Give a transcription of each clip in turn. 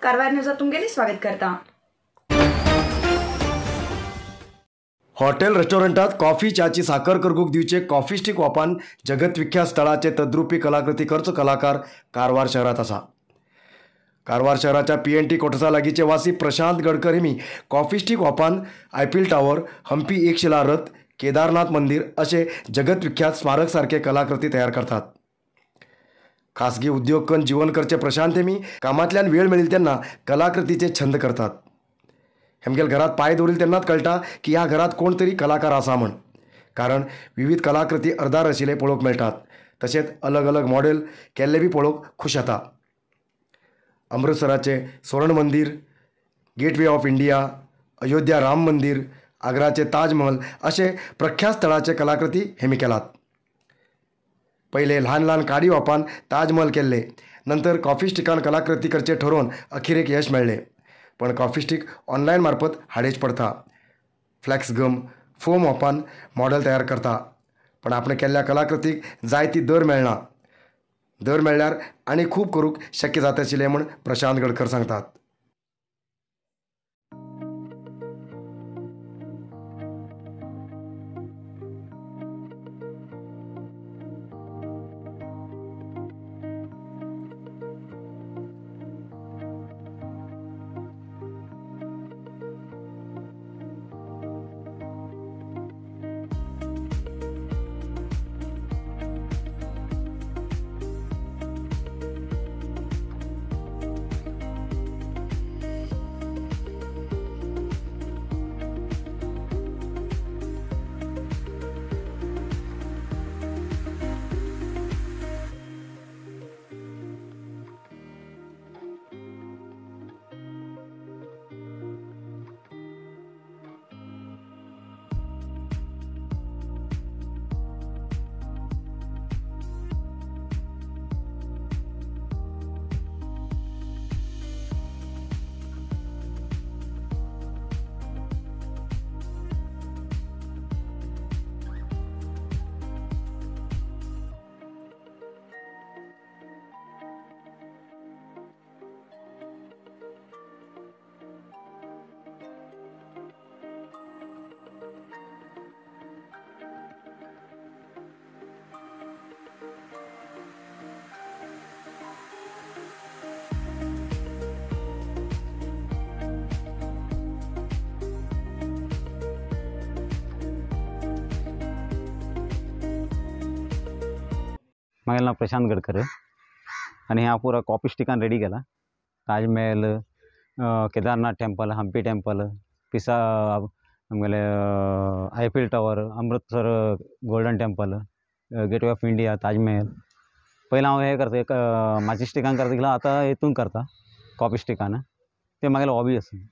कारवार न्यूजात तुमगेले स्वागत करता। Hotel रेस्टॉरंटात coffee च्याची साकर करगूक दिवचे कॉफी स्टिक वापन जगतविख्यात स्थळाचे तद्रुपी कलाकृती करचो कलाकार कारवार शहरात असा। कारवार शहराच्या PNT कोटसा लागीचे वासी प्रशांत गडकर हेमी कॉफी स्टिक वापन आयफिल टावर, हम्पी एक शिला रथ, केदारनाथ मंदिर असे जगतविख्यात स्मारक सारखे कलाकृती तयार करतात। खासगी उद्योग करून जीवन करचे प्रशांत हेमी कामातल्यान वेळ मिळेल त्यांना कलाकृतीचे छंद करतात। हेमगेल घरात पाय दवरील तेन्नाच कळटा की ह्या घरात कोण तरी कलाकार आसा म्हण, कारण विविध कलाकृती अर्धार आशिल्ले पळोवंक मेळटात। तशेंच अलग अलग मॉडेल केल्ले बी पळोवंक खुश जाता। अमृतसराचे स्वर्ण मंदिर, gateway of India, Ayodhya Ram मंदिर, आग्राचे ताजमहल असे प्रख्यात स्थळाचे कलाकृती हेमी केलात। पहिले ल्हान ल्हान काडी वापन ताजमहल केल्ले, नंतर कॉफी स्टिकान कलाकृती करचे ठरोवन अखेरेक यश मेळ्ळे। पण कॉफी स्टिक ऑनलायन मार्फत हाडेच पडता। फ्लॅक्स गम, फोम वापन मॉडेल तयार करता, पण आपण केल्ल्या कलाकृतीक जाय ती दर मेळना। दर मेळ्ळ्यार आनी खूब करूंक शक्य जाता आशिल्लें म्हूण प्रशांत गडकर सांगतात। माझं नाव प्रशांत गडकर आहे आणि हा पुरा कॉफी स्टिकान रेडी केला। ताजमहल, केदारनाथ टेम्पल, हम्पी टेम्पल, पिसा आमगेले Eiffel tower, Amritsar golden temple, gateway of India, Taj Mahal. पहिला हांव हे करता एक माची स्टिकान करता गेला, आता हेतून करता कॉफी स्टिकान। ते म्हागेलो हॉबी आसा।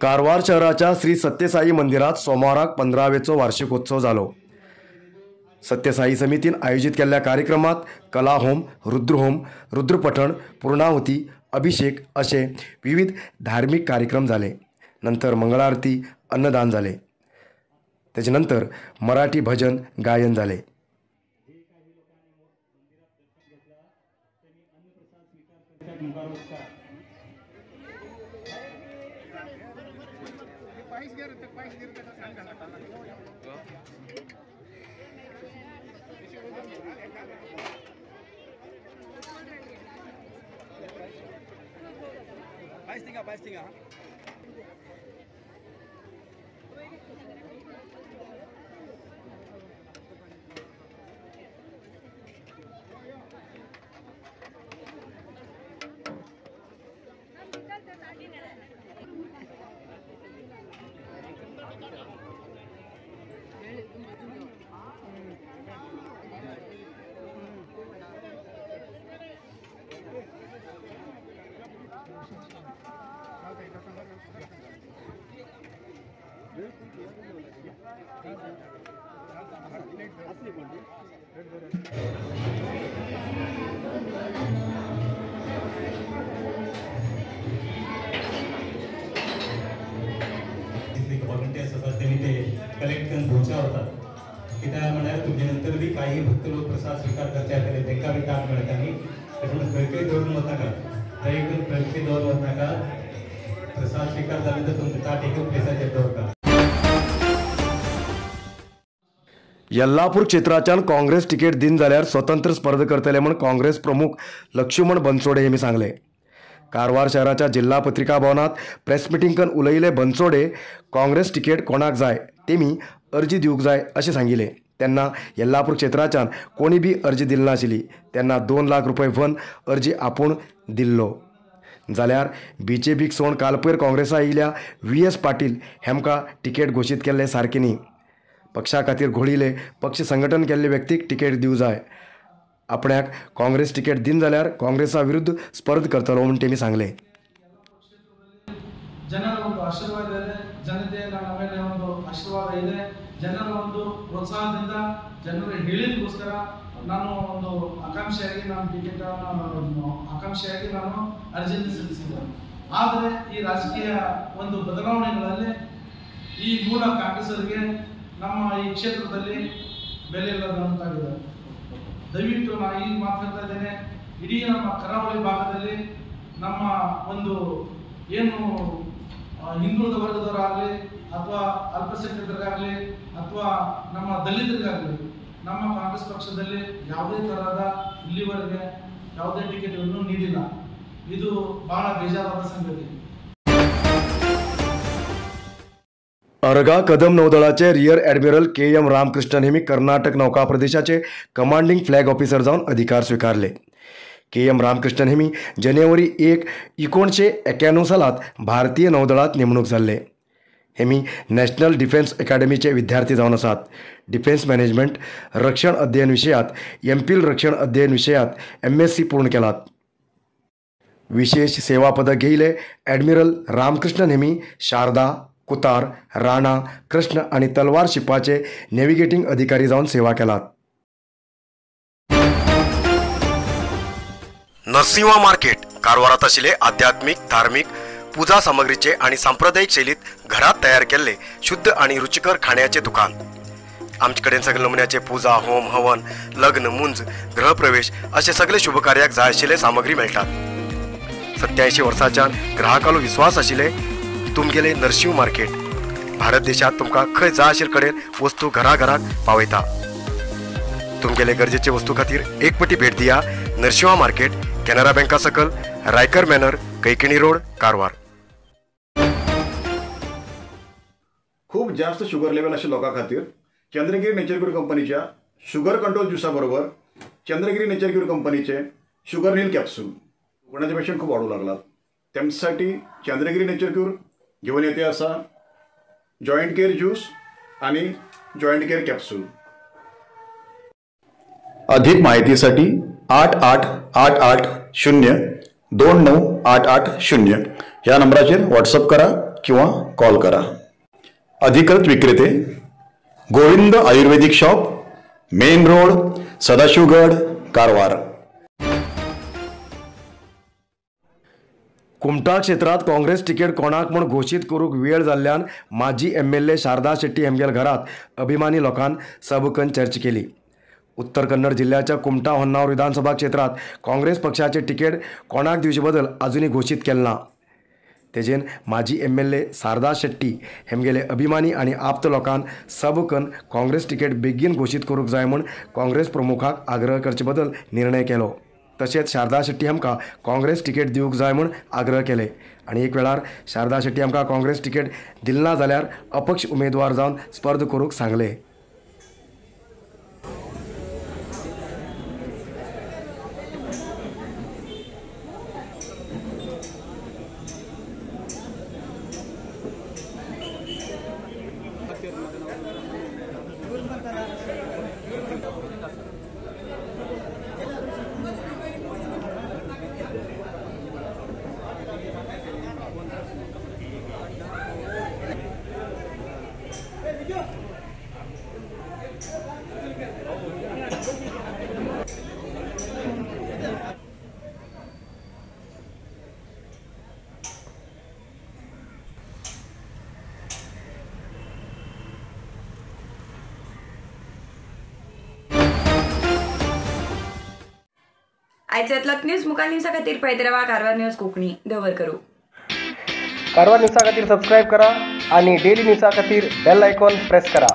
कारवार शहराच्या श्री सत्यसाई मंदिरात सोमाराक 15वेचो वार्षिकोत्सव जालो। सत्यसाई समितीन आयोजित केल्ल्या कार्यक्रमात कला होम, रुद्रहोम, रुद्रपठण, पूर्णाहुती, अभिषेक असे विविध धार्मिक कार्यक्रम झाले। नंतर मंगळारती, अन्नदान झाले। त्याच्यानंतर मराठी भजन गायन झाले. व्हॉलंटियर्स असतात त्यांनी ते कलेक्ट करून पोहोचला होता की त्या म्हणाल्या तुमच्या नंतर बी काही भक्त लोक प्रसाद स्वीकार करता येतले त्यांना बी काम मिळत आणि त्याच्यामुळे प्रत्येक दौरून होता का तर एकदम प्रत्येक दौर होता का प्रसाद स्वीकार झाल्यानंतर तुमचं ताट एकदम प्लेसाचे दौर का. यल्लापूर क्षेत्राच्यान काँग्रेस तिकेट दिन जाल्यार स्वतंत्र स्पर्धा करतले म्हण काँग्रेस प्रमुख लक्ष्मण बनसोडे हेमी सांगले. कारवार शहराच्या जिल्हा पत्रिका भवनात प्रेस मिटींग करून उलयिल्ले बनसोडे काँग्रेस तिकेट कोणाक जाय तेमी अर्जी दिवंक जाय अशें सांगिल्लें. तेन्ना यल्लापूर क्षेत्राच्यान कोणी बी अर्जी दिली नाशिल्ली. तेन्ना 2 लाख रुपये वन अर्जी आपूण दिल्लो जाल्यार बीजेपीक सोड कालपयर काँग्रेसा येयल्या VS पाटील हेमकां तिकेट घोशीत केल्ले सारकें न्ही. पक्षा खातीर घोळिल्ले पक्ष संघटन केल्ले व्यक्तीक तिकेट दिवं जाय. आपणाक काँग्रेस तिकेट दिन जाल्यार काँग्रेसा विरुद्ध स्पर्ध करतलो म्हूण तेमी सांगले. ಜನರ ಒಂದು ಆಶೀರ್ವಾದ ಇದೆ, ಜನತೆಯ ನಮ್ಮ ಮೇಲೆ ಒಂದು ಆಶೀರ್ವಾದ ಇದೆ. ಜನರ ಒಂದು ಪ್ರೋತ್ಸಾಹದಿಂದ ಜನರ ಹೇಳಿದಕ್ಕೋಸ್ಕರ ನಾನು ಒಂದು ಆಕಾಂಕ್ಷೆಯಾಗಿ ನಾನು ಅರ್ಜಿಯನ್ನು ಸಲ್ಲಿಸಿದ್ದೆ. ಆದರೆ ಈ ರಾಜಕೀಯ ಒಂದು ಬದಲಾವಣೆಗಳಲ್ಲಿ ಈ ಮೂಲ ಕಾಂಗ್ರೆಸ್ಸರಿಗೆ ನಮ್ಮ ಈ ಕ್ಷೇತ್ರದಲ್ಲಿ ಬೆಲೆ ಇಲ್ಲದಂತಾಗಿದೆ. ದಯವಿಟ್ಟು ನಾನು ಈಗ ಮಾತಾಡ್ತಾ ಇದ್ದೇನೆ, ಇಡೀ ನಮ್ಮ ಕರಾವಳಿ ಭಾಗದಲ್ಲಿ ನಮ್ಮ ಒಂದು ಏನು ಹಿಂದುಳಿದ ವರ್ಗದವರಾಗಲಿ ಅಥವಾ ಅಲ್ಪಸಂಖ್ಯಾತರಿಗಾಗಲಿ ಅಥವಾ ನಮ್ಮ ದಲಿತರಿಗಾಗಲಿ ನಮ್ಮ ಕಾಂಗ್ರೆಸ್ ಪಕ್ಷದಲ್ಲಿ ಯಾವುದೇ ತರಹದ ಇಲ್ಲಿವರೆಗೆ ಯಾವುದೇ ಟಿಕೆಟ್ ಅನ್ನು ನೀಡಿಲ್ಲ. ಇದು ಬಹಳ ಬೇಜಾರಾದ ಸಂಗತಿ. अर्गा कदम नौदळाचे रियर ॲडमिरल KM रामकृष्णन हेमी कर्नाटक नौका प्रदेशाचे कमांडिंग फ्लॅग ऑफिसर जावन अधिकार स्वीकारले. KM रामकृष्णन हेमी जानेवारी 1, 1991 सालात भारतीय नौदळात नेमणूक जाल्ले. हेमी नॅशनल डिफेन्स अकॅडमीचे विद्यार्थी जावन आसात. डिफेन्स मॅनेजमेंट रक्षण अध्ययन विशयात MPhil रक्षण अध्ययन विशयात MSc पूर्ण केलात. विशेष सेवा पदक घेयले ॲडमिरल रामकृष्णन हेमी शारदा, कुतार, राणा, कृष्ण आणि तलवार शिपाचे नेव्हिगेटिंग अधिकारी जाऊन सेवा केलात. नरसिंहा मार्केट कारवारात आशिल्ले आध्यात्मिक, धार्मिक, पूजा सामग्रीचे आणि सांप्रदायिक शैलीत घरात तयार केलेले शुद्ध आणि रुचिकर खाण्याचे दुकान. आमचे कडेन सगळे नमुन्याचे पूजा, होम, हवन, लग्न, मुंज, गृहप्रवेश असे सगळे शुभ कार्याक जाय आशिल्ले सामग्री मेळटात. 87 वर्सांच्यान ग्राहकालो विश्वास आशिल्ले तुमगेले नरसिंह मार्केट. भारत देशात तुमकां खंय जाय आशिल्ले कडेन वस्तू घराघराक पावयता. तुमगेले गरजेचे वस्तू खातीर एक पटी भेट दिया. नरसिंहा मार्केट, कॅनरा बँका सकल, रायकर मॅनर, कैकिणी रोड, कारवार. खूप जास्त शुगर लेवल अशा लोकां खातीर चंद्रगिरी नेचर क्यूर कंपनीच्या शुगर कंट्रोल ज्युसा बरोबर चंद्रगिरी नेचर क्यूर कंपनीचे शुगर नील कॅप्सूल कोणाचे पेशंट खूप वाढू लागलात. त्यांच्यासाठी चंद्रगिरी नेचर क्यूर घेऊन येते असा जॉईंट केअर ज्यूस आणि जॉईंट केअर कॅप्सूल. अधिक माहितीसाठी 8888029880 या नंबराचेर व्हॉट्सअप करा किंवा कॉल करा. अधिकृत विक्रेते Govind Ayurvedic shop, main road, Sadashivgad, Karwar. Kumta क्षेत्रात काँग्रेस तिकेट कोणाक म्हूण घोशीत करूंक वेळ जाल्ल्यान माजी MLA शारदा शेट्टी हेमगेल घरात अभिमानी लोकांन सबकन चर्चा केली. उत्तर कन्नड जिल्ह्याच्या कुमटा होन्नावर विधानसभा क्षेत्रात काँग्रेस पक्षाचे तिकेट कोणाक दिवचे बद्दल अजूनही घोषित केले ना. तेजेन माजी MLA शारदा शेट्टी हेमगेले अभिमानी आणि आप्त लोकांन सबकन काँग्रेस तिकेट बेगीन घोषित करूंक जाय म्हूण काँग्रेस प्रमुखाक आग्रह करचे बद्दल निर्णय केलो. तशेंच शारदा शेट्टी आमकां काँग्रेस तिकेट दिवंक जाय म्हूण आग्रह केले आणि एक वेळार शारदा शेट्टी आमकां काँग्रेस तिकेट दिली ना जाल्यार अपक्ष उमेदवार जावन स्पर्ध करूंक सांगले. आयच्यातलो न्यूज मुखार न्यूजा खातीर पळयत रावा कारवार न्यूज कोंकणी. दवर करूं. कारवार न्यूजा खातीर सबस्क्राईब करा आणि डेली न्यूजा खातीर बेल आयकॉन प्रेस करा.